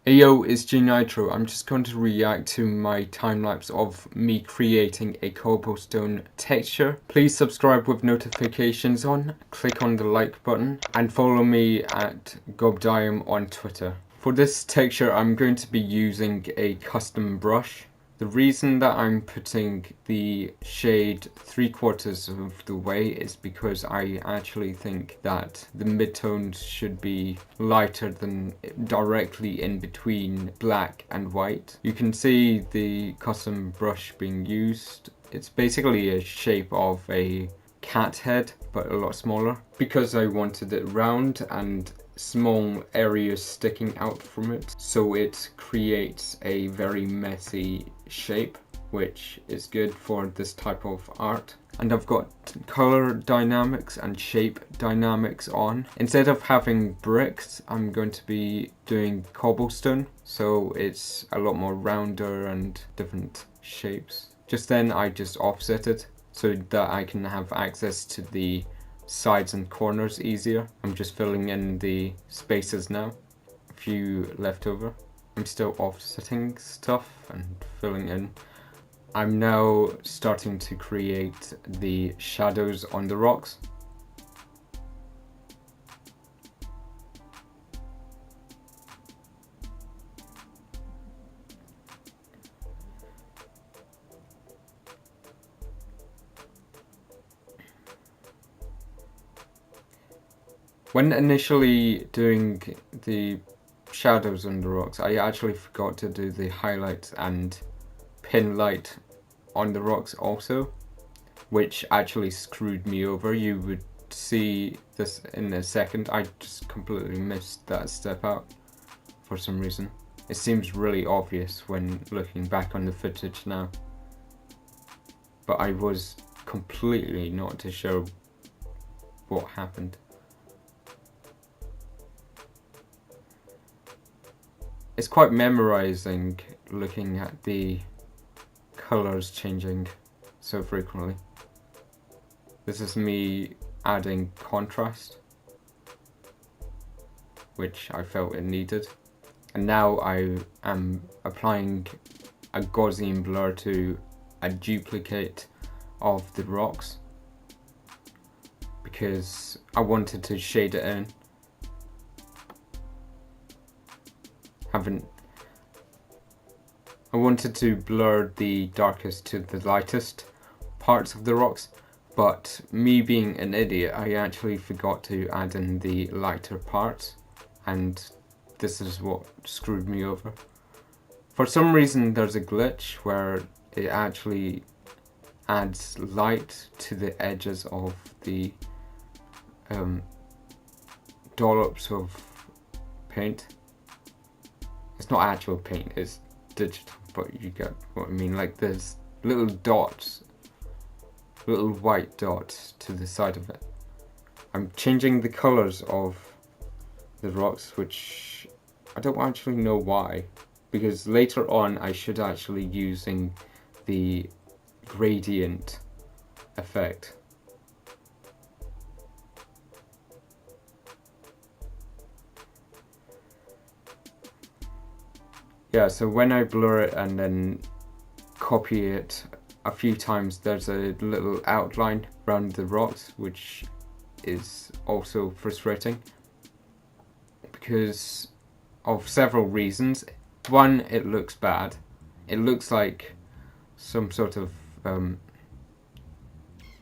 Hey yo, it's gNightrow. I'm just going to react to my time-lapse of me creating a cobblestone texture. Please subscribe with notifications on, click on the like button, and follow me at gobdium on Twitter. For this texture, I'm going to be using a custom brush. The reason that I'm putting the shade 3/4 of the way is because I actually think that the midtones should be lighter than directly in between black and white. You can see the custom brush being used. It's basically a shape of a cat head, but a lot smaller. Because I wanted it round and small areas sticking out from it, so it creates a very messy shape, which is good for this type of art. And I've got color dynamics and shape dynamics on. Instead of having bricks, I'm going to be doing cobblestone, so it's a lot more rounder and different shapes. Just then I just offset it so that I can have access to the sides and corners easier. I'm just filling in the spaces now, a few left over. I'm still offsetting stuff and filling in. I'm now starting to create the shadows on the rocks. When initially doing the shadows on the rocks, I actually forgot to do the highlights and pin light on the rocks also, which actually screwed me over. You would see this in a second. I just completely missed that step out for some reason. It seems really obvious when looking back on the footage now, but I was completely not too sure what happened. It's quite memorizing looking at the colors changing so frequently. This is me adding contrast, which I felt it needed. And now I am applying a Gaussian blur to a duplicate of the rocks because I wanted to shade it in. I wanted to blur the darkest to the lightest parts of the rocks, but me being an idiot, I actually forgot to add in the lighter parts, and this is what screwed me over. For some reason there's a glitch where it actually adds light to the edges of the dollops of paint. It's not actual paint, it's digital, but you get what I mean. Like there's little dots, little white dots to the side of it. I'm changing the colors of the rocks, which I don't actually know why, because later on I should actually using the gradient effect. Yeah, so when I blur it and then copy it a few times, there's a little outline around the rocks, which is also frustrating because of several reasons. One, it looks bad. It looks like some sort of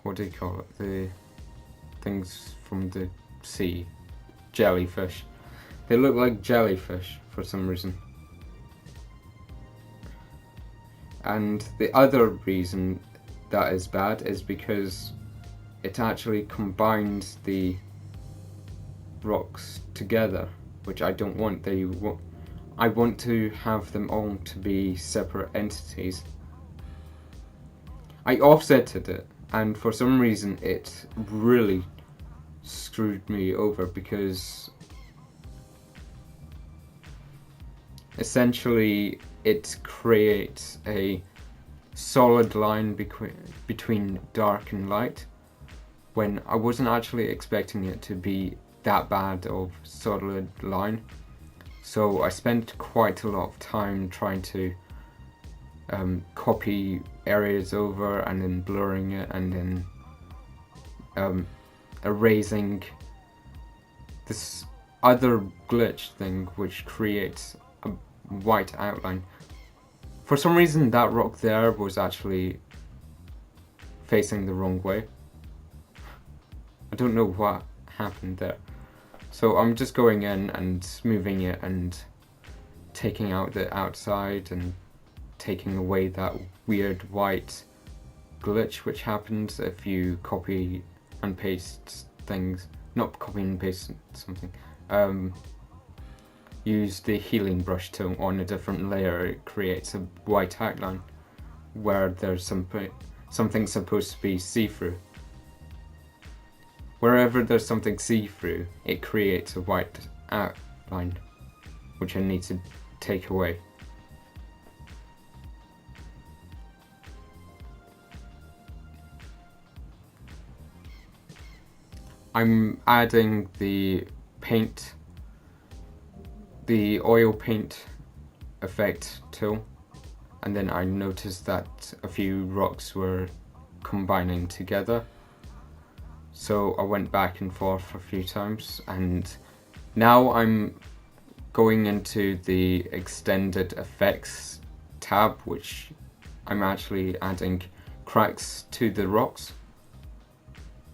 what do you call it? The things from the sea, jellyfish. They look like jellyfish for some reason. And the other reason that is bad is because it actually combines the rocks together, which I don't want. I want to have them all to be separate entities. I offsetted it, and for some reason it really screwed me over because essentially it creates a solid line between dark and light, when I wasn't actually expecting it to be that bad of solid line. So I spent quite a lot of time trying to copy areas over and then blurring it and then erasing this other glitch thing which creates a white outline. For some reason that rock there was actually facing the wrong way. I don't know what happened there. So I'm just going in and moving it and taking out the outside and taking away that weird white glitch which happens if you copy and paste things. Not copy and paste something. Use the healing brush tool on a different layer, it creates a white outline where there's something supposed to be see-through. Wherever there's something see-through, it creates a white outline, which I need to take away. I'm adding the paint, the oil paint effect tool, and then I noticed that a few rocks were combining together. So I went back and forth a few times, and now I'm going into the extended effects tab, which I'm actually adding cracks to the rocks,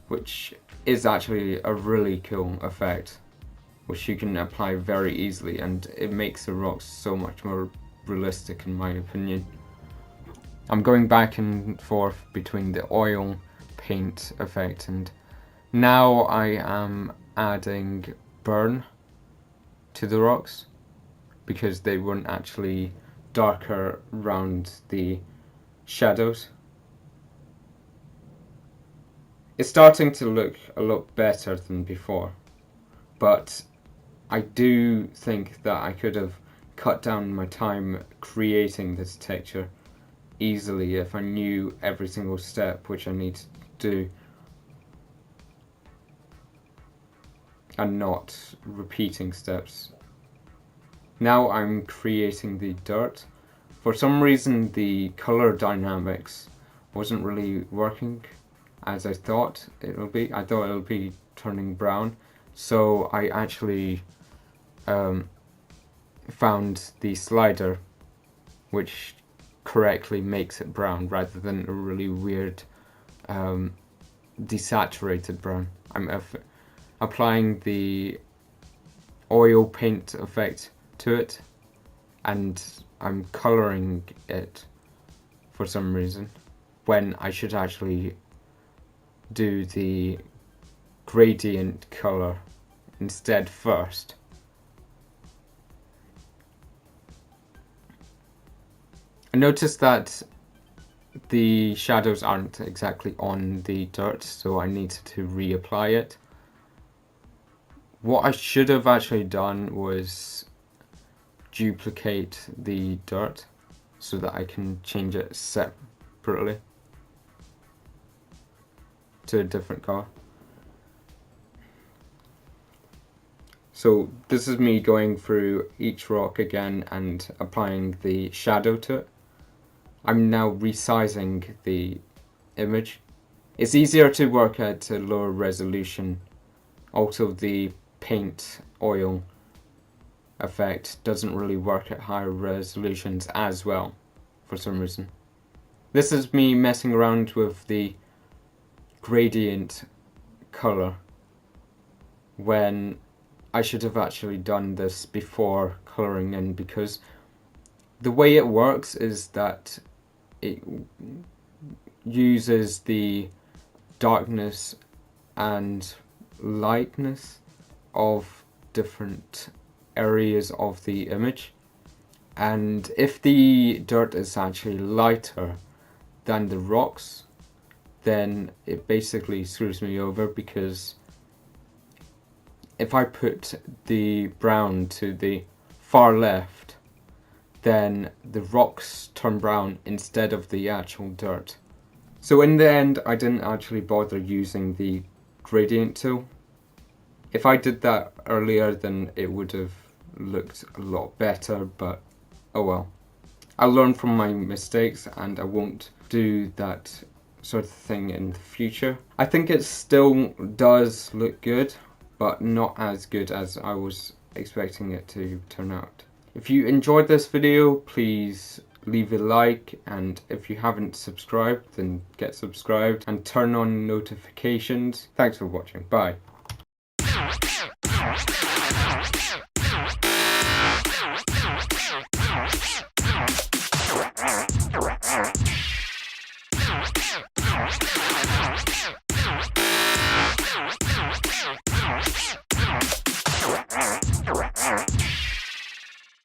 which is actually a really cool effect, which you can apply very easily, and it makes the rocks so much more realistic in my opinion. I'm going back and forth between the oil paint effect, and now I am adding burn to the rocks because they weren't actually darker around the shadows. It's starting to look a lot better than before, but I do think that I could have cut down my time creating this texture easily if I knew every single step which I need to do and not repeating steps. Now I'm creating the dirt. For some reason the color dynamics wasn't really working as I thought it would be. I thought it would be turning brown, so I actually found the slider which correctly makes it brown rather than a really weird desaturated brown. I'm applying the oil paint effect to it, and I'm coloring it for some reason when I should actually do the gradient color instead first. I noticed that the shadows aren't exactly on the dirt, so I needed to reapply it. What I should have actually done was duplicate the dirt so that I can change it separately to a different color. So this is me going through each rock again and applying the shadow to it. I'm now resizing the image. It's easier to work at a lower resolution. Also, the paint oil effect doesn't really work at higher resolutions as well for some reason. This is me messing around with the gradient color when I should have actually done this before coloring in, because the way it works is that it uses the darkness and lightness of different areas of the image, and if the dirt is actually lighter than the rocks, then it basically screws me over, because if I put the brown to the far left, then the rocks turn brown instead of the actual dirt. So in the end, I didn't actually bother using the gradient tool. If I did that earlier, then it would have looked a lot better, but oh well. I'll learn from my mistakes and I won't do that sort of thing in the future. I think it still does look good, but not as good as I was expecting it to turn out. If you enjoyed this video, please leave a like, and if you haven't subscribed, then get subscribed and turn on notifications. Thanks for watching. Bye.